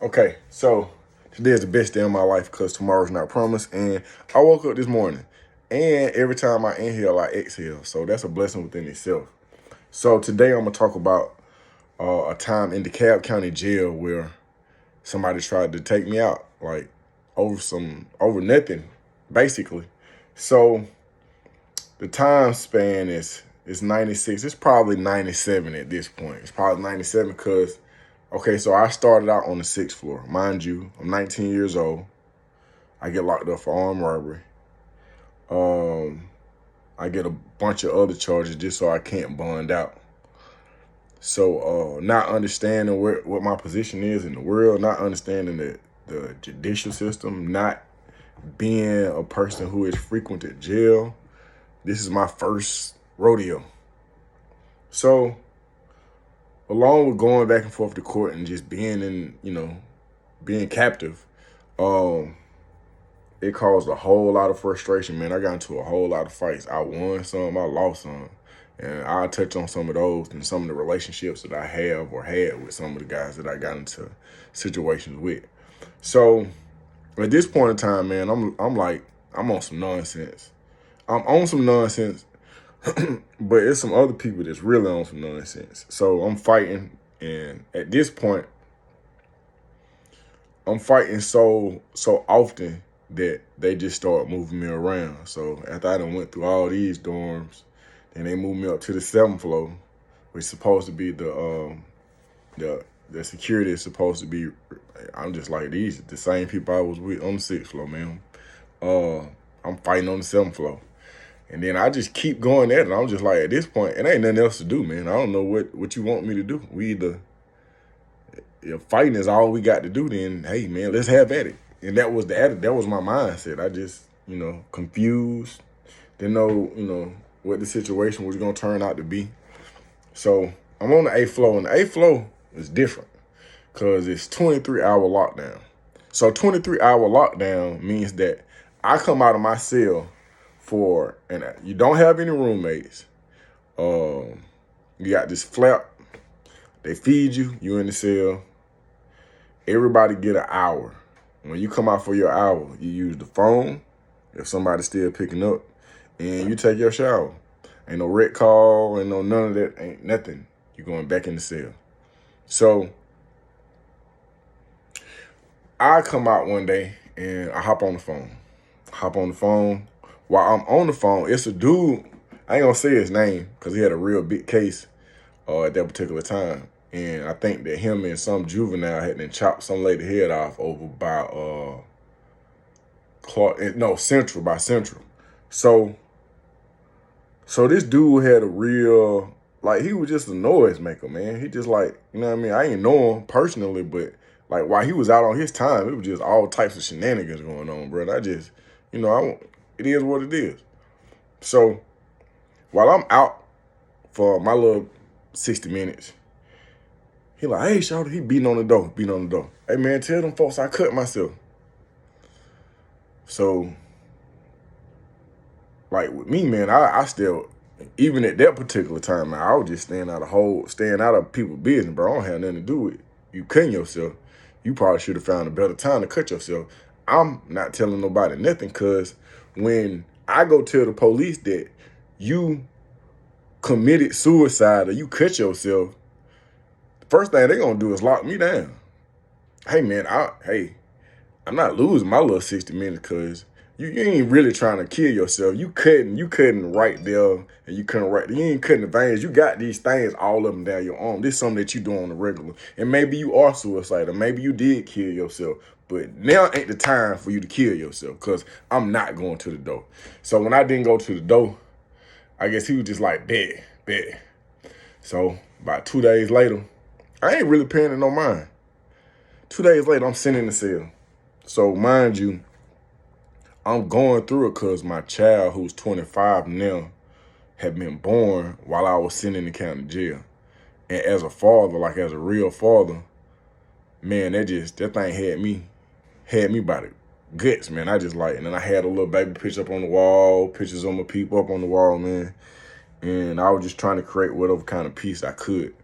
Okay, so today is the best day of my life because tomorrow's not promised. And I woke up this morning, and every time I inhale, I exhale. So that's a blessing within itself. So today I'm gonna talk about a time in Dekalb County jail where somebody tried to take me out, like over nothing, basically. So the time span is 96. It's probably 97 at this point. It's probably 97 because okay, so I started out on the 6th floor. Mind you, I'm 19 years old. I get locked up for armed robbery. I get a bunch of other charges just so I can't bond out. So not understanding what my position is in the world, not understanding the judicial system, not being a person who has frequented jail. This is my first rodeo. So along with going back and forth to court and just being being captive, um, it caused a whole lot of frustration, man. I got into a whole lot of fights. I won some, I lost some. And I'll touch on some of those and some of the relationships that I have or had with some of the guys that I got into situations with. So at this point in time, man, I'm on some nonsense. I'm on some nonsense, but it's some other people that's really on some nonsense. So I'm fighting, and at this point, I'm fighting so often that they just start moving me around. So after I done went through all these dorms, then they moved me up to the 7th floor, which is supposed to be the security is supposed to be. I'm just like, these the same people I was with on the 6th floor, man. I'm fighting on the 7th floor. And then I just keep going at it. I'm just like, at this point, it ain't nothing else to do, man. I don't know what you want me to do. We either, if fighting is all we got to do, then hey, man, let's have at it. And that was that was my mindset. I just, confused, didn't know, what the situation was gonna turn out to be. So I'm on the 8th floor, and the 8th floor is different because it's 23-hour lockdown. So 23-hour lockdown means that I come out of my cell and you don't have any roommates. You got this flap. They feed you. You in the cell. Everybody get an hour. When you come out for your hour, you use the phone if somebody's still picking up, and you take your shower. Ain't no red call, ain't no none of that, ain't nothing. You're going back in the cell. So I come out one day and I hop on the phone. While I'm on the phone, it's a dude. I ain't gonna say his name because he had a real big case at that particular time. And I think that him and some juvenile had then chopped some lady head off over by Central, by Central. So this dude had a real, like, he was just a noise maker, man. He just like, you know what I mean? I ain't know him personally, but like while he was out on his time, it was just all types of shenanigans going on, bro. I just, it is what it is. So while I'm out for my little 60 minutes, he like, hey, shawty, he beating on the door. Hey, man, tell them folks I cut myself. So, like with me, man, I still, even at that particular time, man, I was just staying out of people's business, bro. I don't have nothing to do with it. You cutting yourself. You probably should have found a better time to cut yourself. I'm not telling nobody nothing because when I go tell the police that you committed suicide or you cut yourself, the first thing they're going to do is lock me down. Hey, man, I'm not losing my little 60 minutes because you ain't really trying to kill yourself. You couldn't right there, and you ain't cutting the veins. You got these things all up and down your arm. This is something that you do on the regular. And maybe you are suicidal. Maybe you did kill yourself. But now ain't the time for you to kill yourself because I'm not going to the door. So when I didn't go to the door, I guess he was just like, bet. So about 2 days later, I ain't really paying it no mind. 2 days later, I'm sitting in the cell. So mind you, I'm going through it because my child, who's 25 now, had been born while I was sitting in the county jail. And as a father, like as a real father, man, that thing had me by the guts, man. And then I had a little baby picture up on the wall, pictures of my people up on the wall, man. And I was just trying to create whatever kind of peace I could.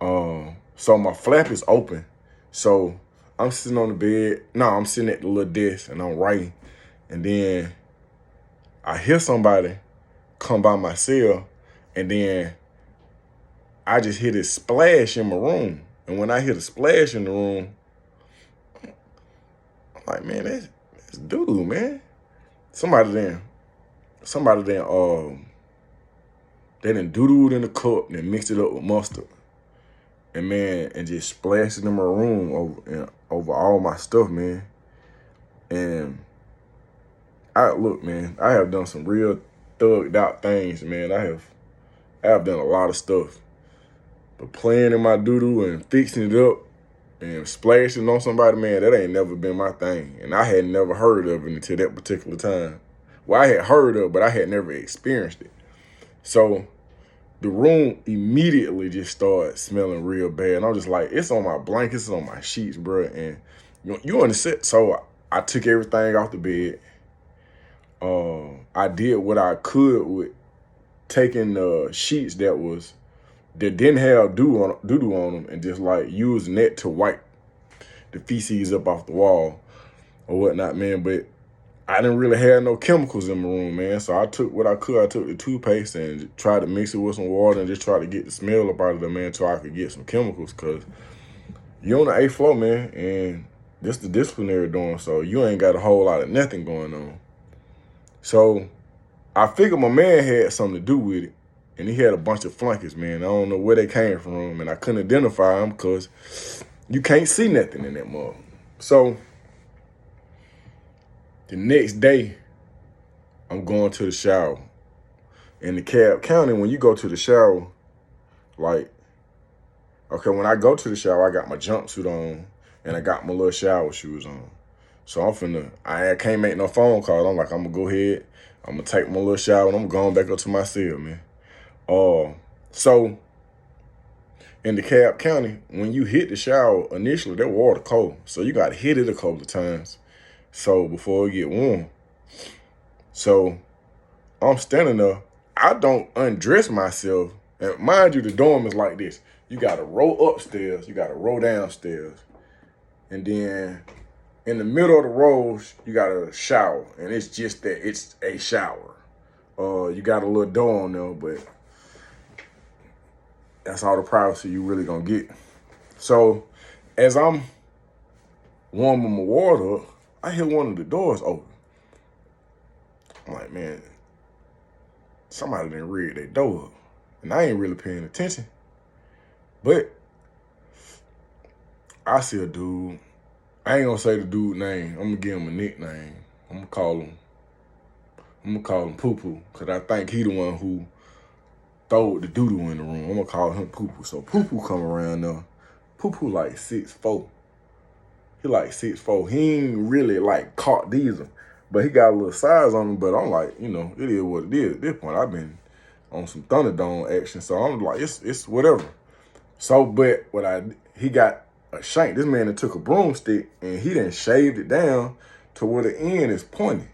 So my flap is open. So I'm sitting on the bed. No, I'm sitting at the little desk and I'm writing. And then I hear somebody come by my cell, and then I just hear this splash in my room. And when I hear the splash in the room, I'm like, man, that's doo-doo, man. Somebody then, they done doo-dooed in the cup and then mixed it up with mustard. And man, and just splashed it in my room over all my stuff, man. And look, man, I have done some real thugged out things, man. I have done a lot of stuff. But playing in my doo-doo and fixing it up and splashing on somebody, man, that ain't never been my thing. And I had never heard of it until that particular time. Well, I had heard of it, but I had never experienced it. So the room immediately just started smelling real bad. And I'm just like, it's on my blankets, it's on my sheets, bro. And you understand? So I took everything off the bed. I did what I could with taking the sheets that didn't have doo-doo on them and just like using that to wipe the feces up off the wall or whatnot, man. But I didn't really have no chemicals in my room, man. So I took what I could. I took the toothpaste and tried to mix it with some water and just try to get the smell up out of there, man, so I could get some chemicals. Cause you're on the 8th floor, man, and this the disciplinary dorm, so you ain't got a whole lot of nothing going on. So I figured my man had something to do with it. And he had a bunch of flunkies, man. I don't know where they came from, and I couldn't identify them because you can't see nothing in that mug. So the next day, I'm going to the shower. In Dekalb County, when you go to the shower, like, okay, when I go to the shower, I got my jumpsuit on, and I got my little shower shoes on. So I can't make no phone call. I'm like, I'm going to go ahead. I'm going to take my little shower, and I'm going back up to my cell, man. So in Dekalb County, when you hit the shower, initially that water cold. So you got to hit it a couple of times so before it get warm. So I'm standing there. I don't undress myself. And mind you, the dorm is like this. You got to roll upstairs. You got to roll downstairs. And then in the middle of the rows, you got a shower. And it's just that it's a shower. You got a little door on there, but that's all the privacy you really gonna get. So as I'm warming my water up, I hear one of the doors open. I'm like, man, somebody didn't rig their door up. And I ain't really paying attention. But I see a dude. I ain't gonna say the dude's name. I'm gonna give him a nickname. I'm gonna call him Poo Poo, because I think he the one who throw the doo-doo in the room. I'm gonna call him Poo Poo. So Poo Poo come around there. Poo Poo like 6'4". He like 6'4". He ain't really like caught diesel, but he got a little size on him. But I'm like, it is what it is. At this point, I've been on some Thunderdome action, so I'm like, it's whatever. So, but he got a shank. This man that took a broomstick and he done shaved it down to where the end is pointing.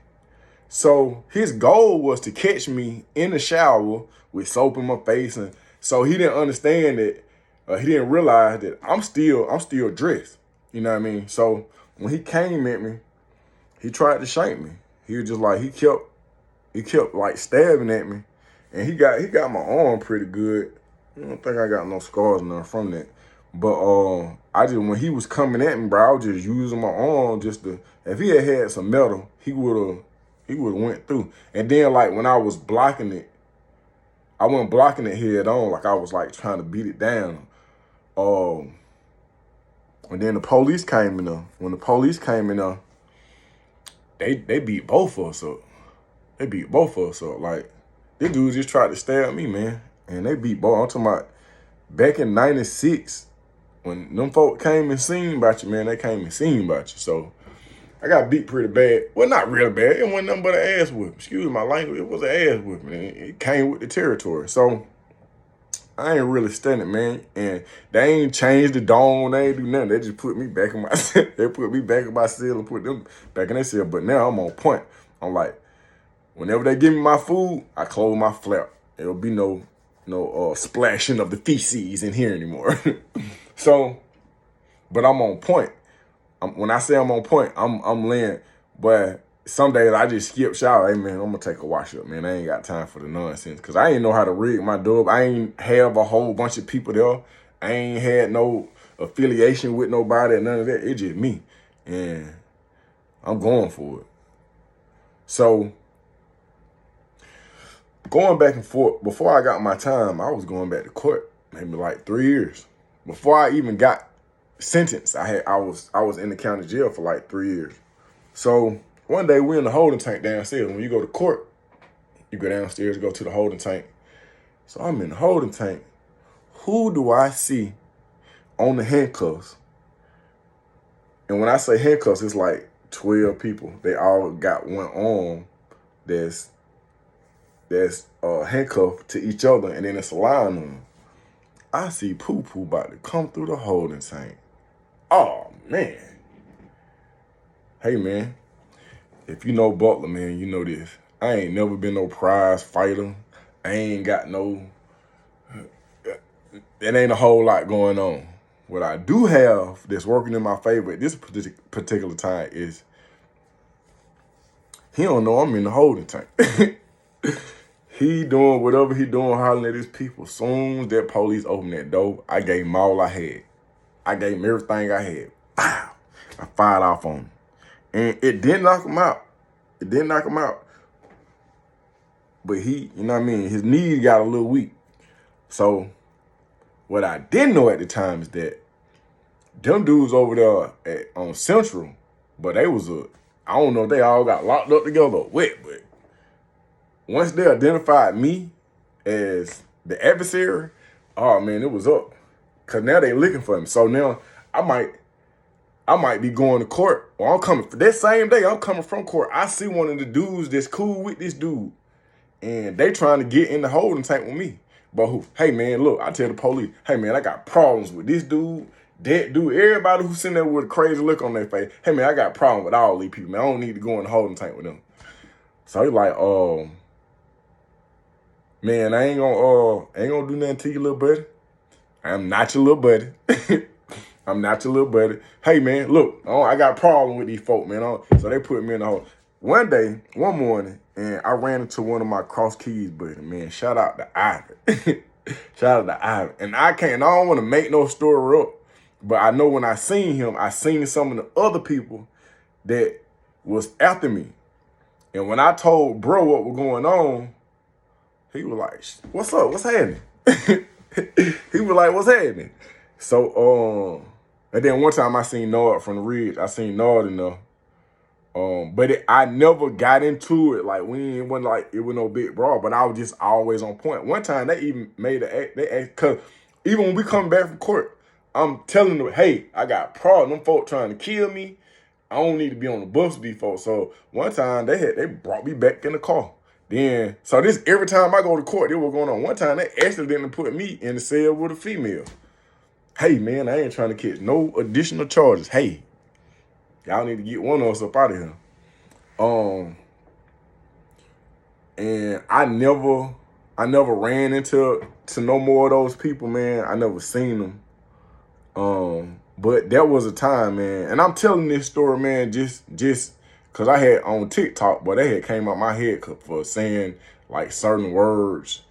So his goal was to catch me in the shower with soap in my face, and so he didn't understand that. He didn't realize that I'm still dressed. You know what I mean? So when he came at me, he tried to shank me. He was just like he kept like stabbing at me, and he got my arm pretty good. I don't think I got no scars none from that. But when he was coming at me, bro, I was just using my arm just to. If he had some metal, he would have went through. And then like when I was blocking it, I wasn't blocking it head on, like I was like trying to beat it down. And then the police came in there. When the police came in there, they beat both of us up. Like, this dude just tried to stab me, man. And they beat both. I'm talking about back in 96, when them folk came and seen about you, man, they came and seen about you. So I got beat pretty bad. Well, not real bad. It wasn't nothing but an ass whipping. Excuse my language. It was an ass whipping. It came with the territory. So I ain't really studying, man. And they ain't changed the dome. They ain't do nothing. They just put me back in my cell. They put me back in my cell and put them back in their cell. But now I'm on point. I'm like, whenever they give me my food, I close my flap. There'll be no splashing of the feces in here anymore. So, but I'm on point. When I say I'm on point, I'm laying. But some days I just skip shower. Hey man, I'm gonna take a wash up, man. I ain't got time for the nonsense. Cause I ain't know how to rig my dub. I ain't have a whole bunch of people there. I ain't had no affiliation with nobody, none of that. It's just me. And I'm going for it. So going back and forth, before I got my time, I was going back to court maybe like 3 years. Before I even got sentenced, I was in the county jail for like 3 years. So one day we're in the holding tank downstairs. When you go to court, you go downstairs, go to the holding tank. So I'm in the holding tank. Who do I see on the handcuffs? And when I say handcuffs, it's like 12 people. They all got one arm that's handcuffed to each other, and then it's a line on them. I see Poo Poo about to come through the holding tank. Oh, man. Hey, man. If you know Butler, man, you know this. I ain't never been no prize fighter. I ain't got no... It ain't a whole lot going on. What I do have that's working in my favor at this particular time is he don't know I'm in the holding tank. He doing whatever he doing, hollering at his people. Soon as that police opened that door, I gave him all I had. I gave him everything I had. Wow. I fired off on him. And it didn't knock him out. It didn't knock him out. But he, you know what I mean, his knees got a little weak. So what I didn't know at the time is that them dudes over there on Central, but they was I don't know if they all got locked up together or what, but once they identified me as the adversary, oh man, it was up. Cause now they looking for me. So now I might be going to court, or I'm coming that same day. I'm coming from court. I see one of the dudes that's cool with this dude, and they trying to get in the holding tank with me. But who? Hey man, look, I tell the police, hey man, I got problems with this dude, that dude, everybody who's sitting there with a crazy look on their face. Hey man, I got a problem with all these people, man. I don't need to go in the holding tank with them. So he's like, man, I ain't gonna do nothing to you, little buddy. I'm not your little buddy. I'm not your little buddy. Hey, man, look, I got a problem with these folk, man. So they put me in the hole. One morning, and I ran into one of my cross keys buddies, man. Shout out to Ivan. Shout out to Ivan. And I don't want to make no story up, but I know when I seen him, I seen some of the other people that was after me. And when I told bro what was going on, he was like, what's up? What's happening? He was like, what's happening? So, and then one time I seen Nord from the Ridge. I seen Nord in there. But I never got into it. Like, it wasn't no big brawl, but I was just always on point. One time they even made cause even when we come back from court, I'm telling them, hey, I got a problem. Them folk trying to kill me. I don't need to be on the bus with these folks. So one time they brought me back in the car. Then, so this every time I go to court, it was going on. One time they accidentally put me in the cell with a female. Hey man, I ain't trying to catch no additional charges. Hey, y'all need to get one of us up out of here. And I never ran into no more of those people, man. I never seen them. But there was a time, man, and I'm telling this story, man, just because I had on TikTok, but they had came out my head for saying like certain words.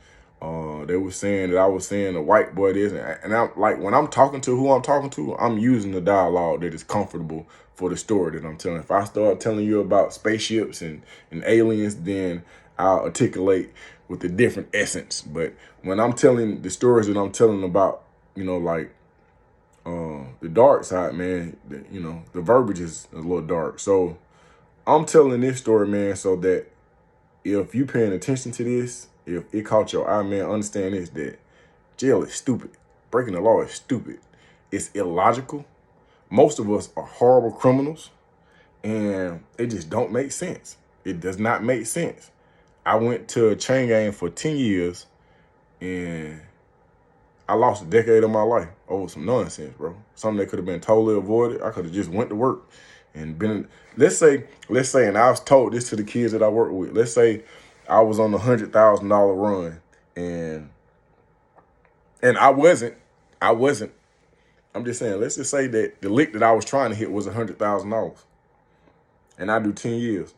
They were saying that I was saying a white boy this, and I'm like, when I'm talking to who I'm talking to, I'm using the dialogue that is comfortable for the story that I'm telling. If I start telling you about spaceships and aliens, then I'll articulate with a different essence. But when I'm telling the stories that I'm telling about, like the dark side, man, the verbiage is a little dark. So I'm telling this story, man, so that if you paying attention to this, if it caught your eye, man, understand this, that jail is stupid. Breaking the law is stupid. It's illogical. Most of us are horrible criminals, and it just don't make sense. It does not make sense. I went to a chain gang for 10 years, and I lost a decade of my life over some nonsense, bro. Something that could have been totally avoided. I could have just went to work and been, let's say, and I was told this to the kids that I work with. Let's say I was on a $100,000 run, and I wasn't I'm just saying, let's just say that the lick that I was trying to hit was $100,000, and I do 10 years.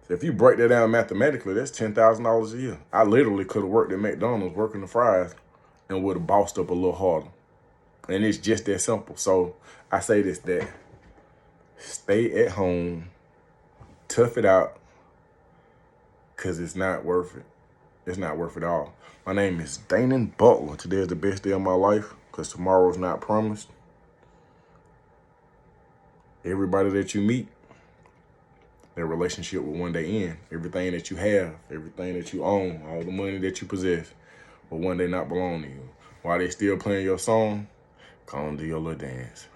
So if you break that down mathematically, that's $10,000 a year. I literally could have worked at McDonald's working the fries and would have bossed up a little harder. And it's just that simple. So I say this, that stay at home, tough it out, because it's not worth it. It's not worth it all. My name is Danon Butler. Today is the best day of my life because tomorrow's not promised. Everybody that you meet, their relationship will one day end. Everything that you have, everything that you own, all the money that you possess will one day not belong to you. While they still playing your song, come on, do your little dance.